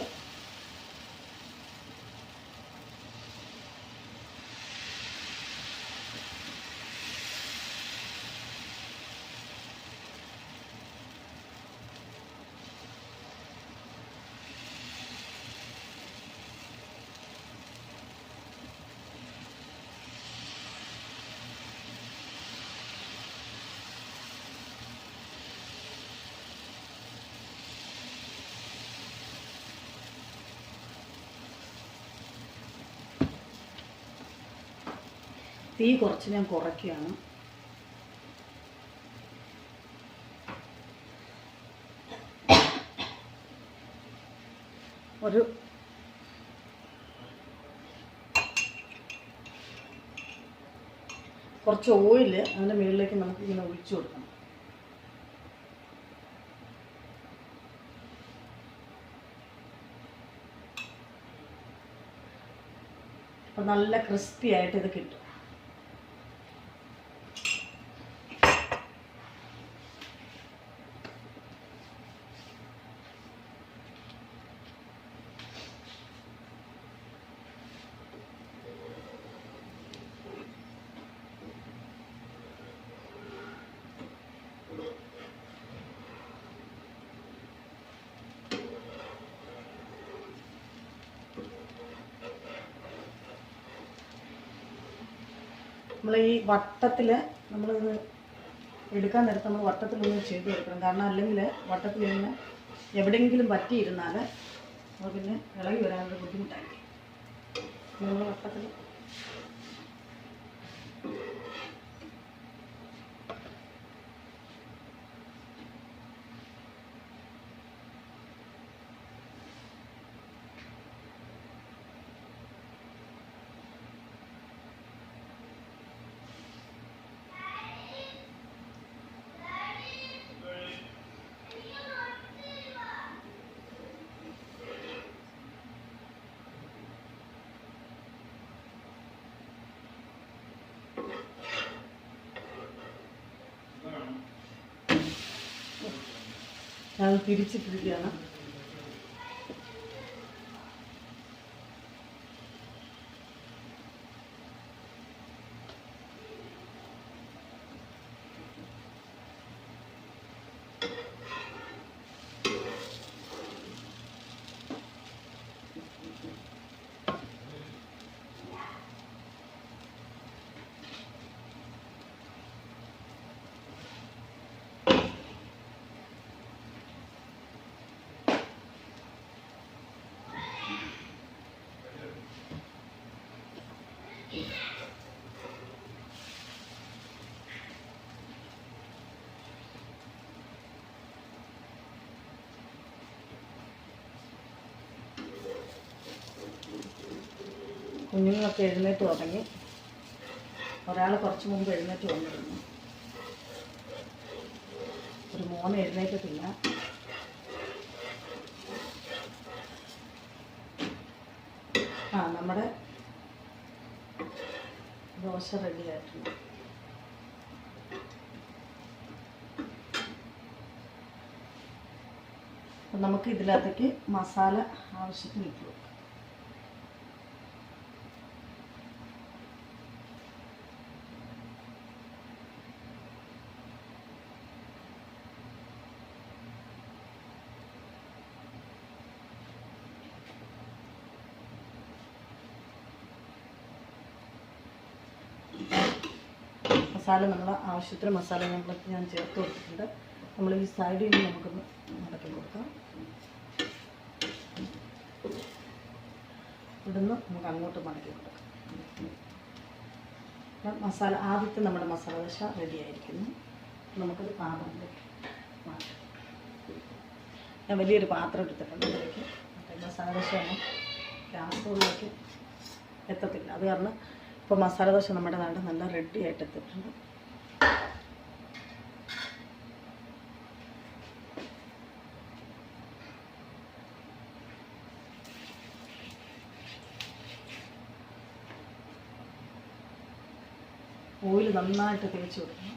തീ കുറച്ച് ഞാൻ കുറയ്ക്കുകയാണ്. ഒരു കുറച്ച് ഓയിൽ അതിൻ്റെ മുകളിലേക്ക് നമുക്ക് ഇങ്ങനെ ഒഴിച്ചു കൊടുക്കണം. അപ്പം നല്ല ക്രിസ്പി ആയിട്ട് ഇത് കിട്ടും. നമ്മൾ ഈ വട്ടത്തിൽ നമ്മളിത് എടുക്കാൻ നേരത്ത് നമ്മൾ വട്ടത്തിലൊന്ന് ചെയ്ത് കൊടുക്കണം. കാരണം അല്ലെങ്കിൽ വട്ടത്തിൽ ഇങ്ങനെ എവിടെയെങ്കിലും പറ്റിയിരുന്നാൽ അത് പിന്നെ ഇളകി വരാനുള്ള ബുദ്ധിമുട്ടായിരിക്കും. നമ്മൾ വട്ടത്തിൽ അത് തിരിച്ചിട്ടിരിക്കുകയാണ്. കുഞ്ഞുങ്ങളൊക്കെ എഴുന്നേറ്റ് തുടങ്ങി. ഒരാൾ കുറച്ച് മുമ്പ് എഴുന്നേറ്റ് വന്നിരുന്നു. ഒരു മോൻ എഴുന്നേറ്റിട്ടില്ല. നമ്മുടെ ദോശ റെഡി ആയിട്ടുണ്ട്. അപ്പം നമുക്ക് ഇതിനകത്തേക്ക് മസാല ആവശ്യത്തിന് ഇട്ട് കൊടുക്കാം. മസാല നമ്മൾ ആവശ്യത്തിന് മസാല ഞാൻ ചേർത്ത് കൊടുത്തിട്ടുണ്ട്. നമ്മൾ ഈ സൈഡിൽ നിന്ന് നമുക്കൊന്ന് മടക്കി കൊടുക്കാം. ഇവിടുന്ന് നമുക്ക് അങ്ങോട്ട് മടക്കി കൊടുക്കാം. മസാല ആദ്യത്തെ നമ്മുടെ മസാല ദോശ റെഡി ആയിരിക്കുന്നു. നമുക്കത് പാത്രത്തിലേക്ക് മാറ്റാം. ഞാൻ വലിയൊരു പാത്രം എടുത്തിട്ടുണ്ട്. അതിലേക്ക് മസാല ദോശ ഒന്നും ഗ്യാസുകളിലേക്ക് എത്തത്തില്ല. അത് കാരണം ഇപ്പോൾ മസാല ദോശ നമ്മുടെ നാട് നല്ല റെഡി ആയിട്ട് എത്തിയിട്ടുണ്ട്. ഓയിൽ നന്നായിട്ട് തേച്ച് കൊടുക്കണം.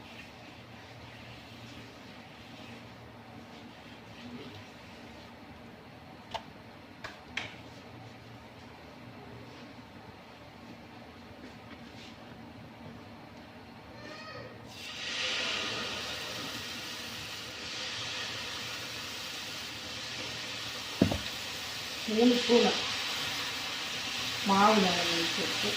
മൂന്ന് സ്പൂണ് മാവ് ഞാൻ ഒഴിച്ചെടുത്ത്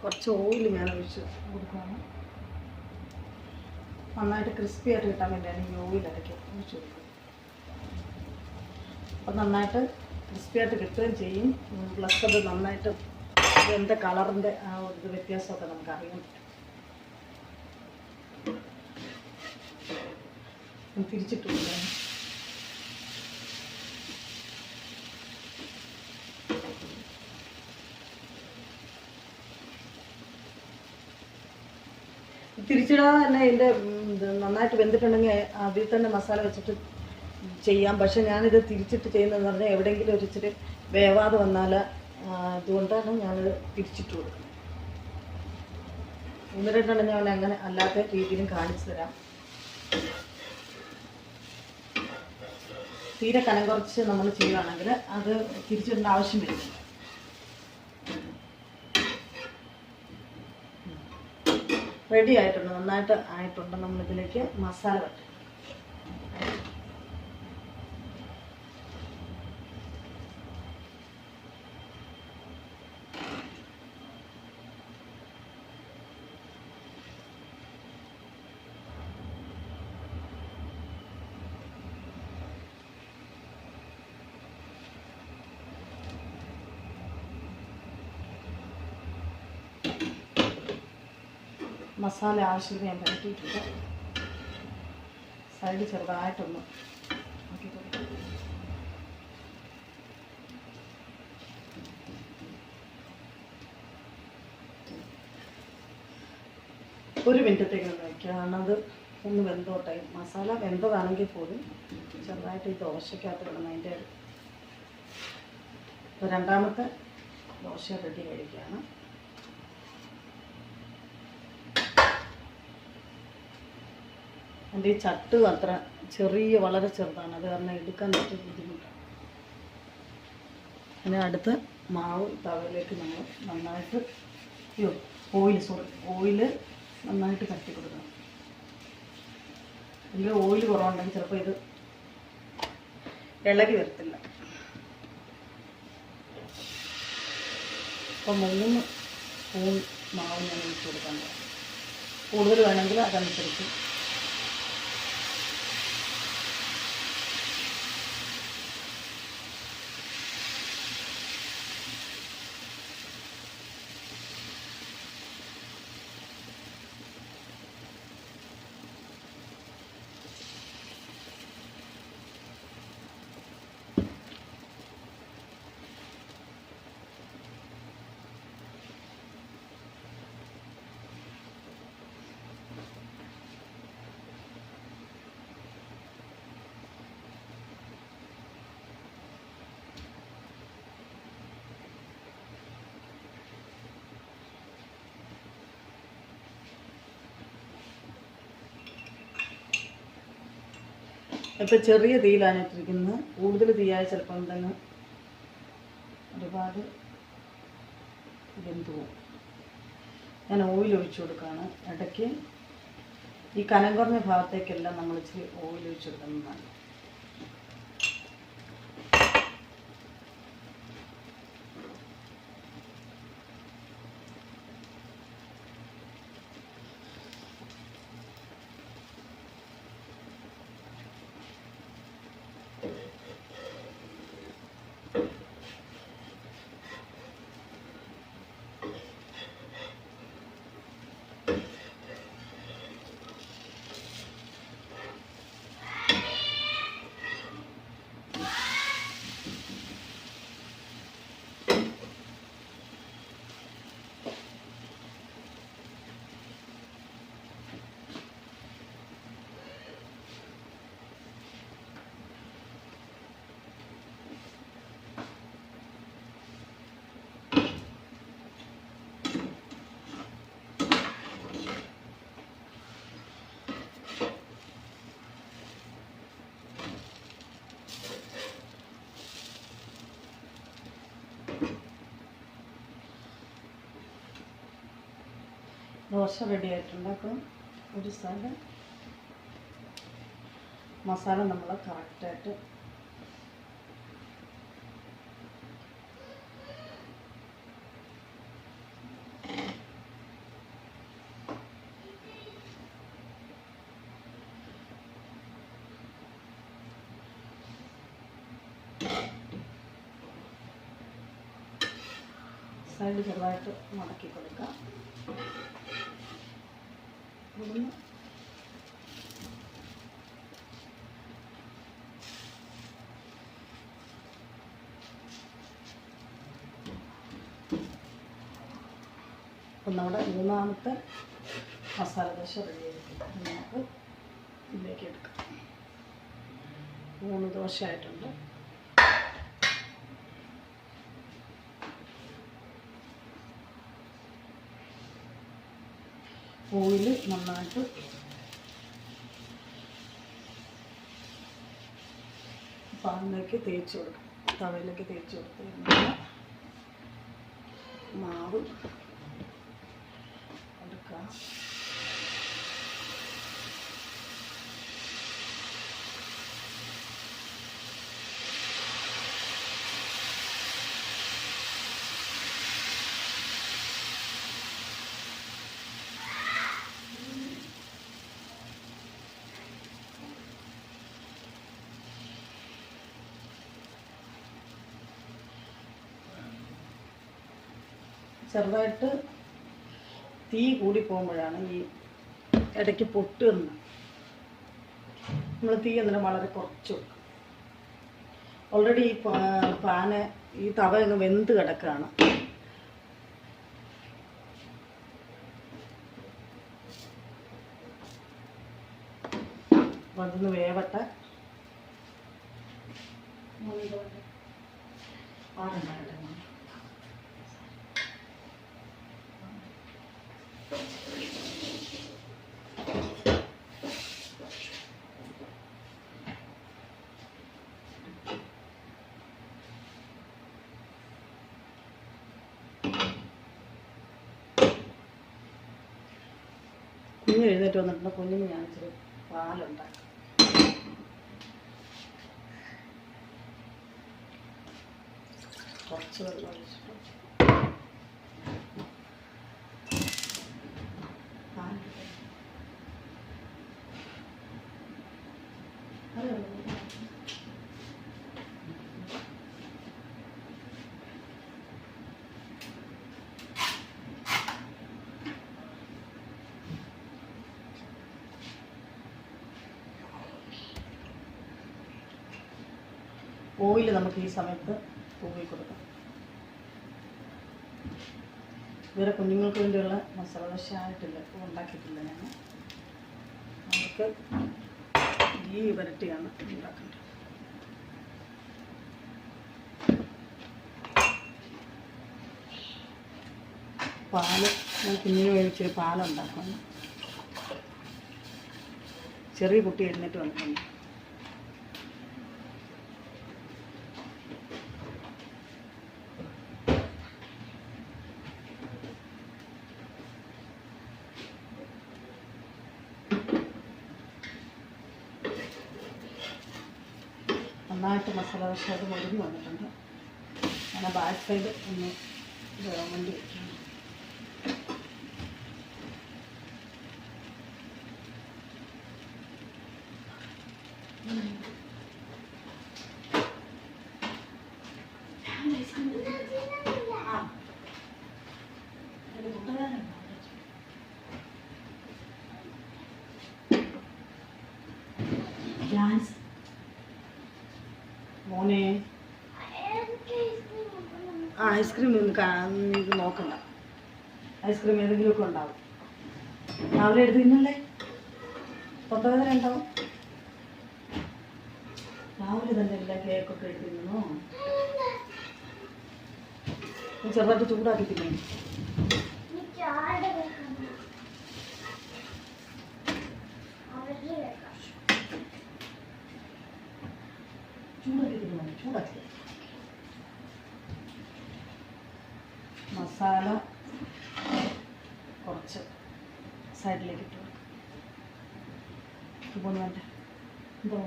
കുറച്ച് ഓയിൽ ഞാൻ ഒഴിച്ച് കൊടുക്കുകയാണ്. നന്നായിട്ട് ക്രിസ്പി ആയിട്ട് കിട്ടാൻ വേണ്ടിയാണ് ഈ ഓയിൽ ഇടയ്ക്ക് ഒഴിച്ച് കൊടുക്കുന്നത്. അപ്പം നന്നായിട്ട് ക്രിസ്പി ആയിട്ട് കിട്ടുകയും ചെയ്യും. പ്ലസ് അത് നന്നായിട്ട് ഇതിൻ്റെ കളറിൻ്റെ ആ ഒരു വ്യത്യാസമൊക്കെ നമുക്ക് അറിയാൻ പറ്റും. തിരിച്ചിട്ട് കൊടുക്കാം. തിരിച്ചിടാതെ തന്നെ ഇതിൻ്റെ നന്നായിട്ട് വെന്തിട്ടുണ്ടെങ്കിൽ അതിൽ തന്നെ മസാല വെച്ചിട്ട് ചെയ്യാം. പക്ഷെ ഞാനിത് തിരിച്ചിട്ട് ചെയ്യുന്നതെന്ന് പറഞ്ഞാൽ എവിടെയെങ്കിലും ഒരു ഇച്ചിരി വേവാതെ വന്നാൽ അതുകൊണ്ടാണ് ഞാനിത് തിരിച്ചിട്ട് കൊടുക്കുന്നത്. ഒന്ന് രണ്ടെണ്ണം ഞാൻ അങ്ങനെ അല്ലാത്ത രീതിയിലും കാണിച്ചു തരാം. തീരെ കനം കുറച്ച് നമ്മൾ ചെയ്യുകയാണെങ്കിൽ അത് തിരിച്ചിടേണ്ട ആവശ്യം വരും. റെഡി ആയിട്ടുണ്ട്, നന്നായിട്ട് ആയിട്ടുണ്ട്. നമ്മളിതിലേക്ക് മസാല വയ്ക്കും. മസാല ആവശ്യത്തിന് ഞാൻ പരട്ടിയിട്ടുണ്ട്. സൈഡ് ചെറുതായിട്ടൊന്ന് ആക്കി കൊടുക്കും. ഒരു മിനിറ്റത്തേക്ക് ഒന്ന് വയ്ക്കുക. കാരണം അത് ഒന്ന് വെന്തോട്ടെ. മസാല വെന്തതാണെങ്കിൽ പോലും ചെറുതായിട്ട് ഈ ദോശയ്ക്കകത്ത് കിടന്ന് അതിൻ്റെ രണ്ടാമത്തെ ദോശ റെഡി കഴിക്കുകയാണ്. എൻ്റെ ഈ ചട്ട് അത്ര വളരെ ചെറുതാണ്, അത് കാരണം എടുക്കാൻ പറ്റിയ ബുദ്ധിമുട്ടാണ്. പിന്നെ അടുത്ത മാവ് തവയിലേക്ക് നമ്മൾ നന്നായിട്ട് ഓയിൽ നന്നായിട്ട് കട്ടി കൊടുക്കണം. അല്ലെങ്കിൽ ഓയിൽ കുറവുണ്ടെങ്കിൽ ചിലപ്പോൾ ഇത് ഇളകി വരത്തില്ല. അപ്പോൾ 3 സ്പൂൺ മാവ് ഞാൻ ഒഴിച്ച് കൊടുക്കാൻ പോകും. കൂടുതൽ വേണമെങ്കിൽ അതനുസരിച്ച്. ഇപ്പം ചെറിയ തീയിലാണ് ഇട്ടിരിക്കുന്നത്. കൂടുതൽ തീയായ ചിലപ്പം തന്നെ ഒരുപാട് വെന്ത് പോകും. ഞാൻ ഓയിൽ ഒഴിച്ചു കൊടുക്കുകയാണ്. ഇടയ്ക്ക് ഈ കനം കുറഞ്ഞ ഭാഗത്തേക്കെല്ലാം നമ്മൾ ഇച്ചിരി ഓയിൽ ഒഴിച്ചു കൊടുക്കുന്നതാണ്. ദോശ റെഡി ആയിട്ടുണ്ട്. അപ്പം ഒരു സൈഡ് മസാല നമ്മൾ കറക്റ്റായിട്ട് സൈഡ് ചെറുതായിട്ട് മടക്കി കൊടുക്കാം. അപ്പം നമ്മുടെ മൂന്നാമത്തെ മസാല ദോശ റെഡി ആയിരിക്കും. നമുക്ക് ഇതിലേക്ക് എടുക്കാം. 3 ദോശ ആയിട്ടുണ്ട്. ഓയിൽ നന്നായിട്ട് പാനിലേക്ക് തേച്ച് കൊടുക്കും. തവയിലേക്ക് തേച്ച് കൊടുത്ത് മാവ് എടുക്കാം. ചെറുതായിട്ട് തീ കൂടി പോകുമ്പോഴാണ് ഈ ഇടയ്ക്ക് പൊട്ടുന്നത്. നമ്മൾ തീ എന്നിട്ട് വളരെ കുറച്ച് വെക്കും. ഓൾറെഡി ഈ പാന് ഈ തവ അങ്ങ് വെന്ത് കിടക്കുകയാണ്. അപ്പോൾ അതൊന്ന് വേവട്ടെ. കുഞ്ഞ് എഴുന്നേറ്റ് വന്നിട്ടുണ്ട്. കുഞ്ഞിന് ഞാൻ ഇച്ചിരി പാലുണ്ടാക്കാം. കുറച്ച് വെള്ളം ഒഴിച്ചിട്ട് ഓയിൽ നമുക്ക് ഈ സമയത്ത് തൂവി കൊടുക്കാം. ഇവരെ കുഞ്ഞുങ്ങൾക്ക് വേണ്ടിയുള്ള മസാല ദോശ ആയിട്ടില്ല, ഉണ്ടാക്കിയിട്ടില്ല ഞാൻ. നമുക്ക് ഈ വരട്ടിയാണ് ഉണ്ടാക്കേണ്ടത്. പാല് ഞാൻ കുഞ്ഞിന് വേവിച്ചൊരു പാലുണ്ടാക്കണം. ചെറിയ കുട്ടി എഴുന്നേറ്റ് വന്നിട്ടുണ്ട്. നന്നായിട്ട് മസാല ദോശ അത് മുറിഞ്ഞ് വന്നിട്ടുണ്ട്. അങ്ങനെ ബാക്ക് സൈഡ് ഒന്ന് വേവാൻ വേണ്ടി വയ്ക്കണം. മോനെ ഐസ്ക്രീം ഇത് നോക്കണ്ട. ഐസ്ക്രീം ഏതെങ്കിലുമൊക്കെ ഉണ്ടാവും. രാവിലെ എടുത്ത് തിന്നല്ലേ, തൊട്ടവേദന ഉണ്ടാവും. രാവിലെ തന്നെ എല്ലാ കേക്കൊക്കെ എടുത്ത് തിന്നോ. ചെറുതായിട്ട് ചൂടാക്കി തിന്നേ. ചൂടാക്കി തിന്നു, ചൂടാക്കി. മസാല കുറച്ച് സൈഡിലേക്ക് ഇട്ട് കൊടുക്കും. ഇപ്പോൾ വേണ്ട എന്തോ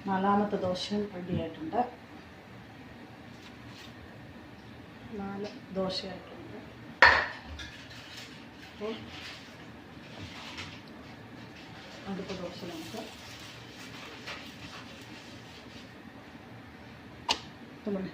നാലാമത്തെ ദോശയും റെഡി ആയിട്ടുണ്ട്. 4 ദോശയായിട്ടുണ്ട്. അപ്പോൾ അടുത്ത ദോശ നമുക്ക് തുമ്മണേ.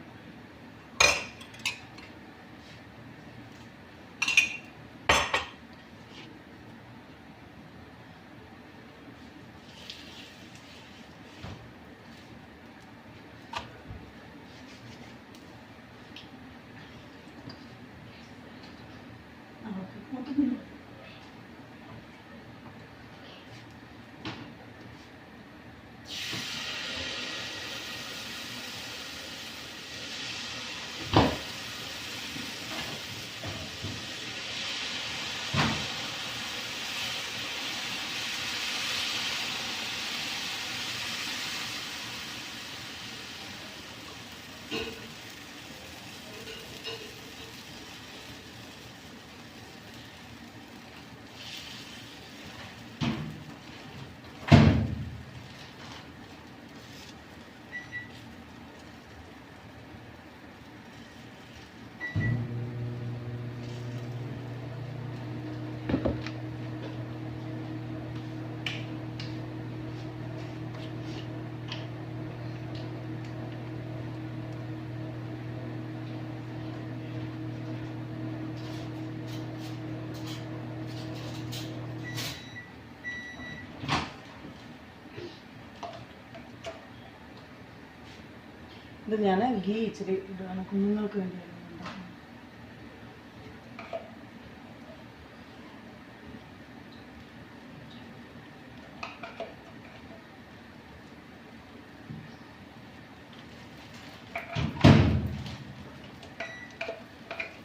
ഇത് ഞാൻ ഗീ ഇച്ചിരി ഇടുകയാണ് കുഞ്ഞുങ്ങൾക്ക് വേണ്ടിയാണ് ഉണ്ടാക്കുന്നത്.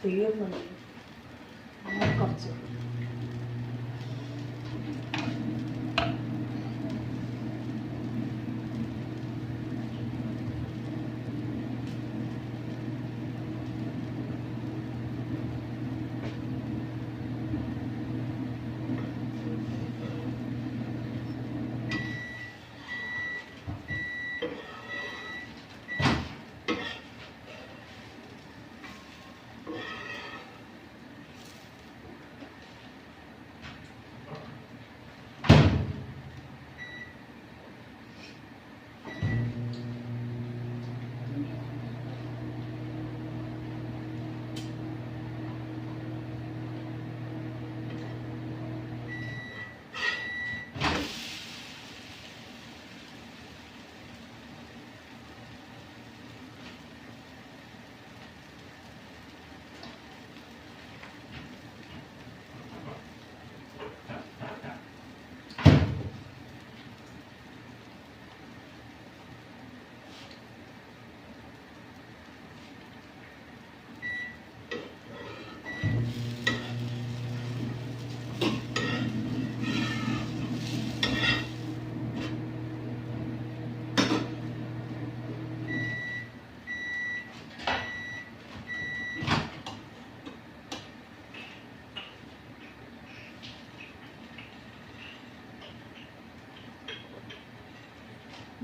തീർന്നുണ്ട് കുറച്ച്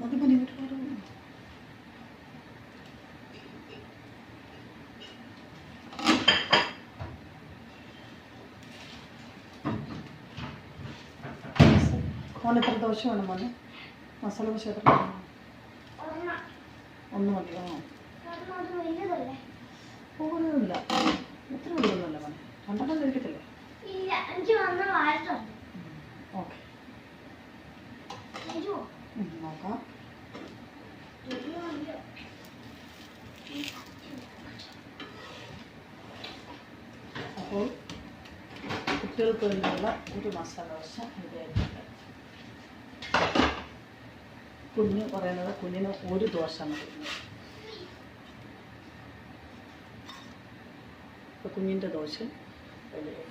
മതി മതി ഒരുപാട് മോനെ എത്ര ദോശ വേണം മോനെ? മസാല ദോശ എത്ര വേണം? ഒന്ന് മതിയോ? പോകുന്നില്ല, എത്ര വലുതൊന്നുമല്ല മോനെ. രണ്ടെണ്ണം കഴിക്കത്തില്ലേ? ഓക്കെ നോക്കാം. അപ്പോൾ കുട്ടികൾക്ക് വേണ്ടിയുള്ള ഒരു മസാല ദോശ റെഡിയായിട്ടുണ്ട്. കുഞ്ഞ് പറയുന്നത് കുഞ്ഞിന് ഒരു ദോശ മതി. അപ്പോൾ കുഞ്ഞിൻ്റെ ദോശ റെഡിയായി.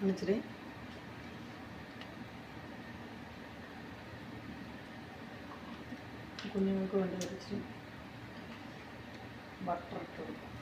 ഇച്ചിരി കുഞ്ഞുങ്ങൾക്ക് വേണ്ടി ഇച്ചിരി ബട്ടർ ഇട്ട് കൊടുക്കാം.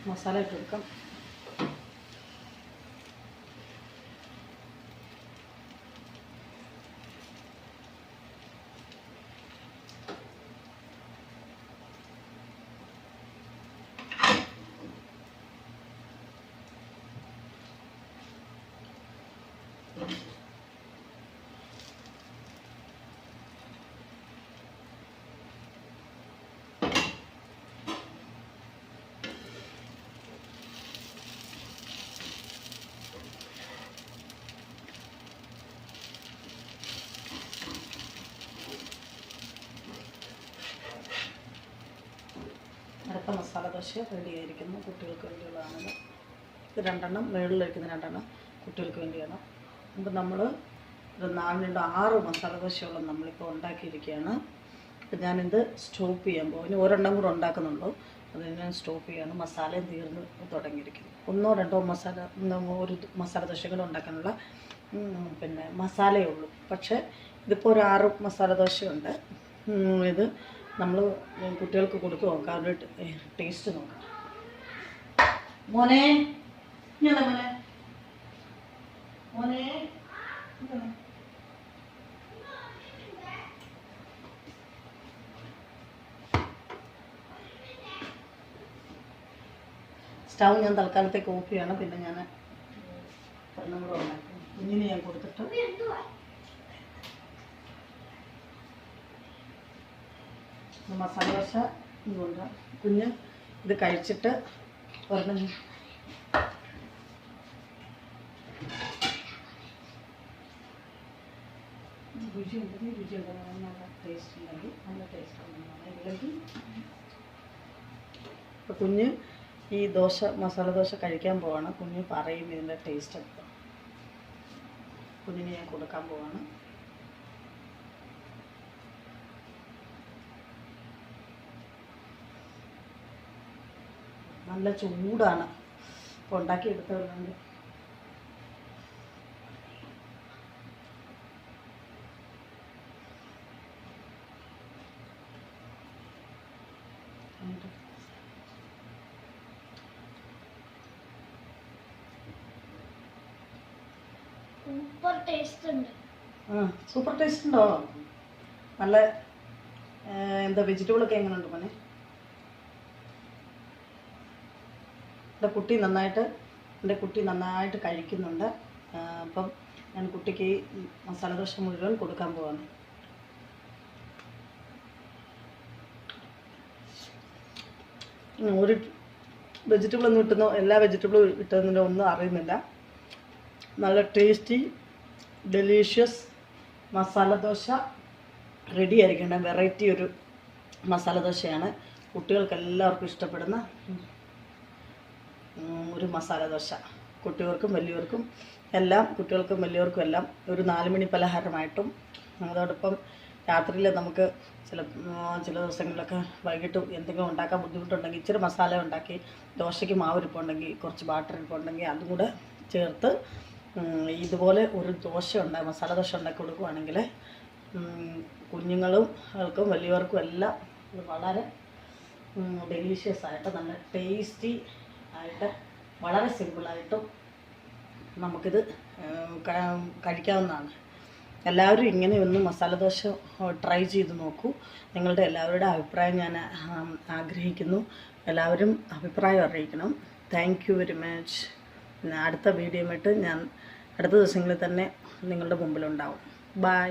മസാല ഇട്ട് കൊടുക്കാം. അടുത്ത മസാല ദോശ റെഡി ആയിരിക്കുന്നു. കുട്ടികൾക്ക് വേണ്ടിയുള്ളതാണത്. ഇത് 2 മുകളിൽ വയ്ക്കുന്ന 2 കുട്ടികൾക്ക് വേണ്ടിയാണ്. അപ്പോൾ നമ്മൾ ഒരു 4-6 മസാല ദോശയോളം നമ്മളിപ്പോൾ ഉണ്ടാക്കിയിരിക്കുകയാണ്. അപ്പോൾ ഞാനിത് സ്റ്റോപ്പ് ചെയ്യാൻ പോകും. ഇനി ഒരെണ്ണം കൂടെ ഉണ്ടാക്കുന്നുള്ളൂ. അത് ഞാൻ സ്റ്റോപ്പ് ചെയ്യാണ്. മസാലയും തീർന്ന് തുടങ്ങിയിരിക്കുന്നു. 1-2 ഒരു മസാല ദോശ കൂടെ ഉണ്ടാക്കാനുള്ള പിന്നെ മസാലയേ ഉള്ളൂ. പക്ഷേ ഇതിപ്പോൾ ഒരു 6 മസാല ദോശയുണ്ട്. ഇത് നമ്മൾ കുട്ടികൾക്ക് കൊടുത്ത് നോക്കാം, അവരുടെ ടേസ്റ്റ് നോക്കാം. മോനെ മോനെ മോനെ സ്റ്റൗ ഞാൻ തൽക്കാലത്തേക്ക് ഓഫ് ചെയ്യണം. പിന്നെ ഞാൻ ഒന്നും കൂടെ ഉണ്ടാക്കും. കുഞ്ഞിന് ഞാൻ കൊടുത്തിട്ട് മസാല ദോശ ഇതുകൊണ്ട് കുഞ്ഞ് ഇത് കഴിച്ചിട്ട് ഒരെണ്ണം രുചിയുണ്ട് നല്ല ടേസ്റ്റ് ഉണ്ടെങ്കിൽ നല്ല ടേസ്റ്റ് ഉണ്ടെങ്കിൽ ഇപ്പോൾ കുഞ്ഞ് ഈ മസാല ദോശ കഴിക്കാൻ പോവാണ്. കുഞ്ഞ് പറയും ഇതിൻ്റെ ടേസ്റ്റ് എടുത്ത്. കുഞ്ഞിന് ഞാൻ കൊടുക്കാൻ പോവാണ്. നല്ല ചൂടാണ്. ഇപ്പോൾ ഉണ്ടാക്കിയെടുത്തതുകൊണ്ട് സൂപ്പർ ടേസ്റ്റ് ഉണ്ട്. സൂപ്പർ ടേസ്റ്റ് ഉണ്ടോ? നല്ല എന്താ വെജിറ്റബിളൊക്കെ എങ്ങനെയുണ്ട് മോനെ? എൻ്റെ കുട്ടി നന്നായിട്ട് കഴിക്കുന്നുണ്ട്. അപ്പം ഞാൻ കുട്ടിക്ക് ഈ മസാല ദോശ മുഴുവൻ കൊടുക്കാൻ പോവാണ്. ഒരു വെജിറ്റബിളൊന്നും ഇട്ടുന്നോ, എല്ലാ വെജിറ്റബിളും ഇട്ടതിൻ്റെ ഒന്നും അറിയുന്നില്ല. നല്ല tasty delicious masala dosa ready ആയിരിക്കേണ്ട വെറൈറ്റി ഒരു മസാല ദോശയാണ്. കുട്ടികൾക്കെല്ലാവർക്കും ഇഷ്ടപ്പെടുന്ന ഒരു മസാല ദോശ. കുട്ടികൾക്കും വലിയവർക്കും എല്ലാം, കുട്ടികൾക്കും വലിയവർക്കും എല്ലാം ഒരു 4 മണി പലഹാരമായിട്ടും, അതോടൊപ്പം രാത്രിയിൽ നമുക്ക് ചില ദിവസങ്ങളിലൊക്കെ വൈകിട്ട് എന്തെങ്കിലും ഉണ്ടാക്കാൻ ബുദ്ധിമുട്ടുണ്ടെങ്കിൽ ഇച്ചിരി മസാല ഉണ്ടാക്കി, ദോശയ്ക്ക് മാവിരിപ്പുണ്ടെങ്കിൽ കുറച്ച് ബാറ്റർ ഇരിപ്പുണ്ടെങ്കിൽ അതും കൂടെ ചേർത്ത് ഇതുപോലെ ഒരു മസാല ദോശ ഉണ്ടാക്കി കൊടുക്കുകയാണെങ്കിൽ കുഞ്ഞുങ്ങൾക്കും വലിയവർക്കും എല്ലാം ഇത് വളരെ ഡെലീഷ്യസ് ആയിട്ട് നല്ല ടേസ്റ്റി ആയിട്ട് വളരെ സിമ്പിളായിട്ടും നമുക്കിത് കഴിക്കാവുന്നതാണ്. എല്ലാവരും ഇങ്ങനെ ഒന്ന് മസാല ദോശ ട്രൈ ചെയ്ത് നോക്കൂ. നിങ്ങളുടെ എല്ലാവരുടെ അഭിപ്രായം ഞാൻ ആഗ്രഹിക്കുന്നു. എല്ലാവരും അഭിപ്രായം അറിയിക്കണം. Thank you very much. അടുത്ത വീഡിയോയുമായിട്ട് ഞാൻ അടുത്ത ദിവസങ്ങളിൽ തന്നെ നിങ്ങളുടെ മുമ്പിലുണ്ടാവും. ബൈ.